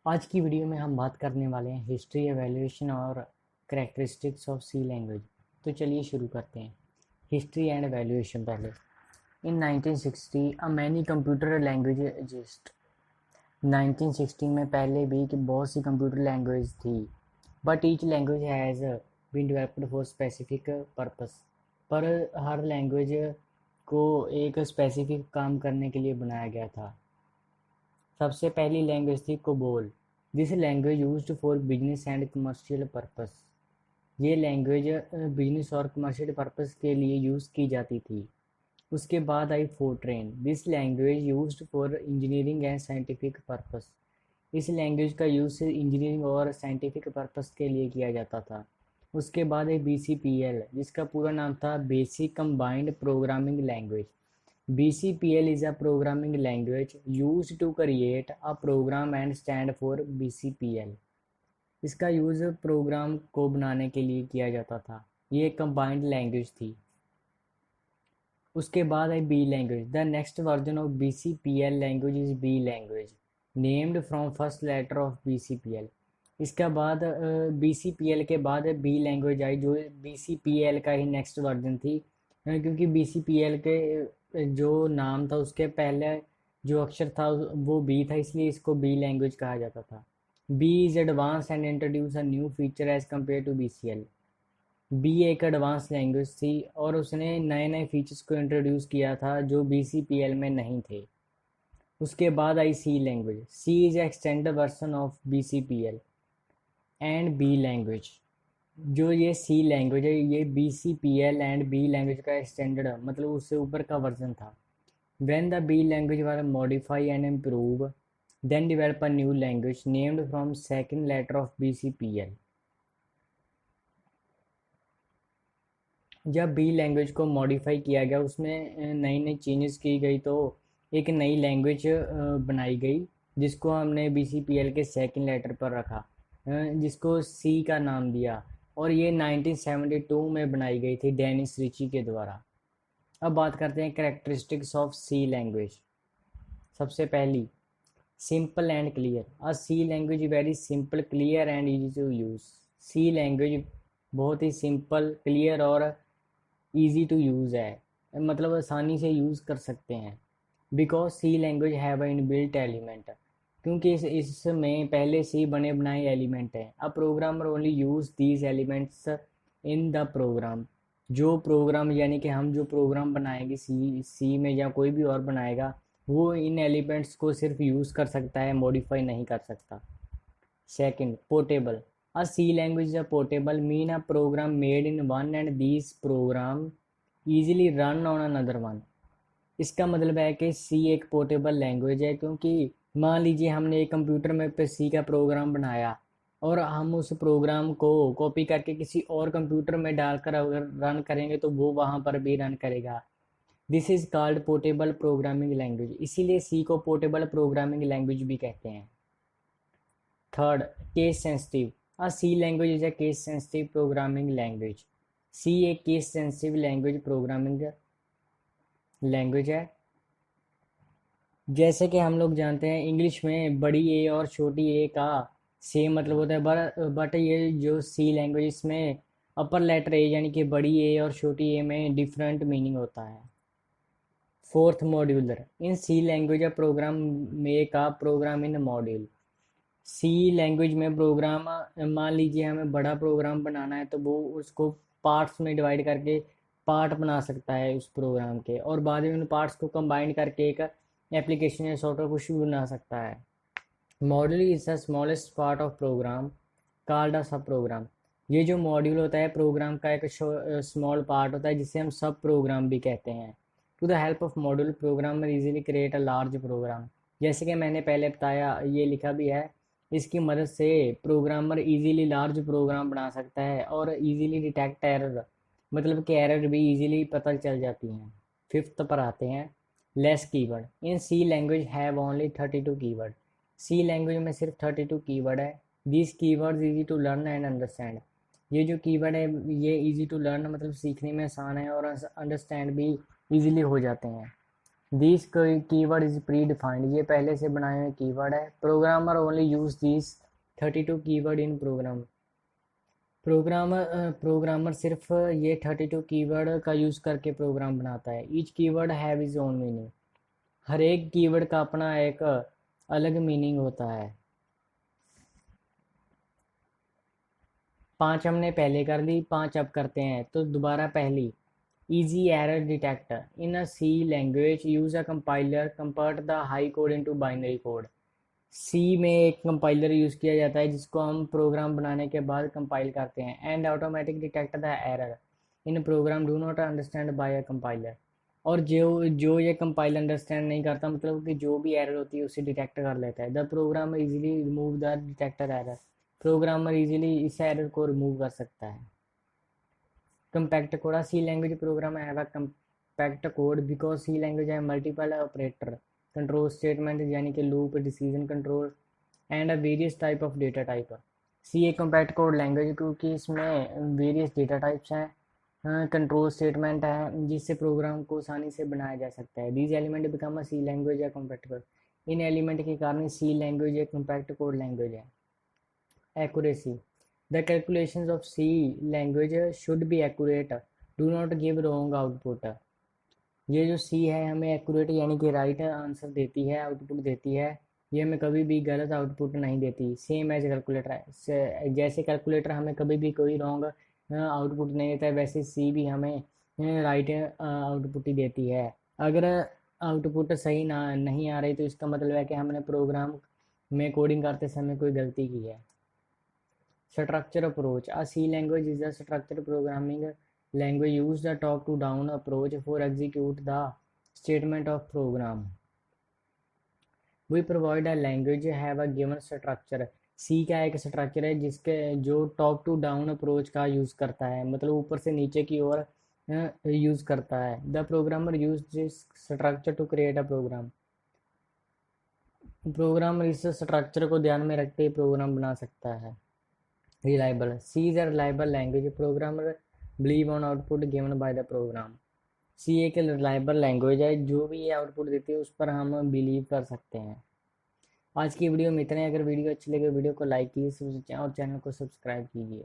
आज की वीडियो में हम बात करने वाले हैं हिस्ट्री एवेल्यूएशन और करैक्टरिस्टिक्स ऑफ सी लैंग्वेज। तो चलिए शुरू करते हैं। हिस्ट्री एंड एवेल्यूएशन पहले। In 1960 a many computer language exist. 1960 में पहले भी कि बहुत सी कंप्यूटर लैंग्वेज थी, but each language has been developed for specific purpose. पर हर लैंग्वेज को एक स्पेसिफिक काम करने के लिए बनाया गया था। सबसे पहली लैंग्वेज थी COBOL. This language used for business and commercial purpose. ये लैंग्वेज बिजनेस और कमर्शियल पर्पस के लिए यूज़ की जाती थी। उसके बाद आई FORTRAN. This language used for engineering and scientific purpose. इस लैंग्वेज का यूज़ इंजीनियरिंग और साइंटिफिक पर्पस के लिए किया जाता था। उसके बाद है BCPL, जिसका पूरा नाम था basic combined programming language. BCPL is a programming language used to create a program and stand for BCPL। इसका यूज़ प्रोग्राम को बनाने के लिए किया जाता था। ये एक कंबाइंड लैंग्वेज थी। उसके बाद है B language. The next version of BCPL language is B language, named from first letter of BCPL। इसके बाद BCPL के बाद बी लैंग्वेज आई, जो BCPL का ही नेक्स्ट वर्जन थी। क्योंकि BCPL के जो नाम था उसके पहले जो अक्षर था वो बी था, इसलिए इसको बी लैंग्वेज कहा जाता था। B is advance and introduce a new feature as compare to BCL। B एक एडवांस लैंग्वेज थी और उसने नए नए फीचर्स को इंट्रोड्यूस किया था जो BCPL में नहीं थे। उसके बाद आई C language. C is extended version of BCPL and B language. जो ये सी लैंग्वेज है ये BCPL एंड बी लैंग्वेज का एक्सटेंडेड मतलब उससे ऊपर का वर्जन था। When the B language was modified and improved, then develop a new language named from second letter of BCPL। जब बी लैंग्वेज को मॉडिफाई किया गया, उसमें नई नई चेंजेस की गई, तो एक नई लैंग्वेज बनाई गई जिसको हमने BCPL के सेकंड लेटर पर रखा, जिसको सी का नाम दिया। और ये 1972 में बनाई गई थी डेनिस रिची के द्वारा। अब बात करते हैं कैरेक्टरिस्टिक्स ऑफ सी लैंग्वेज। सबसे पहली, simple and clear. A C language very simple, clear and easy to use. C language बहुत ही सिंपल, क्लियर और इजी टू यूज़ है, मतलब आसानी से यूज़ कर सकते हैं। Because C language have a inbuilt element, क्योंकि इसमें पहले से ही बने बनाए एलिमेंट हैं। A programmer only use these elements in the program. जो प्रोग्राम यानी कि हम जो प्रोग्राम बनाएंगे सी में या कोई भी और बनाएगा, वो इन एलिमेंट्स को सिर्फ यूज़ कर सकता है, मॉडिफाई नहीं कर सकता। Second, portable. A C language is a portable mean a program made in one and these program easily run on another one. इसका मतलब है कि सी एक पोर्टेबल लैंग्वेज है, क्योंकि मान लीजिए हमने एक कंप्यूटर में पे सी का प्रोग्राम बनाया और हम उस प्रोग्राम को कॉपी करके किसी और कंप्यूटर में डालकर अगर रन करेंगे तो वो वहाँ पर भी रन करेगा। This is called portable programming language, इसीलिए सी को पोर्टेबल प्रोग्रामिंग लैंग्वेज भी कहते हैं। Third, case sensitive. A C language is a case sensitive programming language. C एक case sensitive language programming language है। जैसे कि हम लोग जानते हैं इंग्लिश में बड़ी ए और छोटी ए का सेम मतलब होता है, बट ये जो सी लैंग्वेज इसमें अपर लेटर ए यानी कि बड़ी ए और छोटी ए में डिफरेंट मीनिंग होता है। Fourth, modular. In C language a program make a program in module. C language में प्रोग्राम, मान लीजिए हमें बड़ा प्रोग्राम बनाना है तो वो उसको पार्ट्स में डिवाइड करके पार्ट बना सकता है उस प्रोग्राम के, और बाद में उन पार्ट्स को कंबाइन करके एक एप्लीकेशन या सॉफ्टवेयर कुछ भी बना सकता है। Module is the smallest part of program called a sub program. ये जो मॉड्यूल होता है प्रोग्राम का एक स्मॉल पार्ट होता है जिसे हम सब प्रोग्राम भी कहते हैं। To the help of module programmer easily create a large program. जैसे कि मैंने पहले बताया, ये लिखा भी है, इसकी मदद से प्रोग्रामर इजीली लार्ज प्रोग्राम बना सकता है और इजीली डिटेक्ट एरर, मतलब कि एरर भी इजीली पता चल जाती हैं। फिफ्थ पर आते हैं, less keyword. In C language have only 32 keyword. C language में सिर्फ 32 कीवर्ड है। This keyword easy to learn and understand. ये जो कीवर्ड है ये इजी टू लर्न मतलब सीखने में आसान है और अंडरस्टैंड भी इजीली हो जाते हैं। This keyword is pre defined, ये पहले से बनाए हुए कीवर्ड है। Programmer only use this 32 keyword in program. Programmer सिर्फ ये 32 कीवर्ड का यूज़ करके प्रोग्राम बनाता है। Each keyword have is own meaning, हर एक कीवर्ड का अपना एक अलग मीनिंग होता है। 5 हमने पहले कर ली, 5 अब करते हैं, तो दोबारा पहली। Easy error detector. In a C language, use a compiler, convert the high code into binary code. सी में एक कंपाइलर यूज़ किया जाता है जिसको हम प्रोग्राम बनाने के बाद कंपाइल करते हैं। And automatic detect the error in program do not understand by a compiler. और जो जो ये कंपाइलर अंडरस्टैंड नहीं करता, मतलब कि जो भी एरर होती है उसे डिटेक्ट कर लेता है। The programmer easily remove the detector error, programmer easily इस एरर को रिमूव कर सकता है। Compact code, C language program have a compact code because C language है मल्टीपल ऑपरेटर कंट्रोल स्टेटमेंट यानी कि loop decision control and various type of data type. C a compact code language क्योंकि इसमें various data types हैं, control statement है जिससे programme को आसानी से बनाया जा सकता है। These element become a C language या कम्पैक्ट कोड, इन एलिमेंट के कारण सी लैंग्वेज एक कम्पैक्ट कोड लैंग्वेज है। Accuracy, the calculations of C language should be accurate, do not give wrong output. ये जो सी है हमें एक्यूरेट यानी कि राइट आंसर देती है, आउटपुट देती है। ये हमें कभी भी गलत आउटपुट नहीं देती। सेम एज कैलकुलेटर है, जैसे कैलकुलेटर हमें कभी भी कोई रॉन्ग आउटपुट नहीं देता है, वैसे सी भी हमें राइट आउटपुट ही देती है। अगर आउटपुट सही ना नहीं आ रही तो इसका मतलब है कि हमने प्रोग्राम में कोडिंग करते समय कोई गलती की है। Structure approach. A C language is a structured programming language use the top-to-down approach for execute the statement of program. We provide a language have a given structure. सी का एक स्ट्रक्चर है जिसके जो टॉप टू डाउन अप्रोच का use करता है, मतलब ऊपर से नीचे की ओर यूज़ करता है। The programmer use this structure to create a program. Programmer इस स्ट्रक्चर को ध्यान में रखते ही प्रोग्राम बना सकता है। Reliable. C is a reliable language. Programmer believe on output given by the program. सी एक रिलायबल लैंग्वेज है, जो भी ये आउटपुट देती है उस पर हम बिलीव कर सकते हैं। आज की वीडियो में इतना ही। अगर वीडियो अच्छी लगे वीडियो को लाइक कीजिए और चैनल को सब्सक्राइब कीजिए।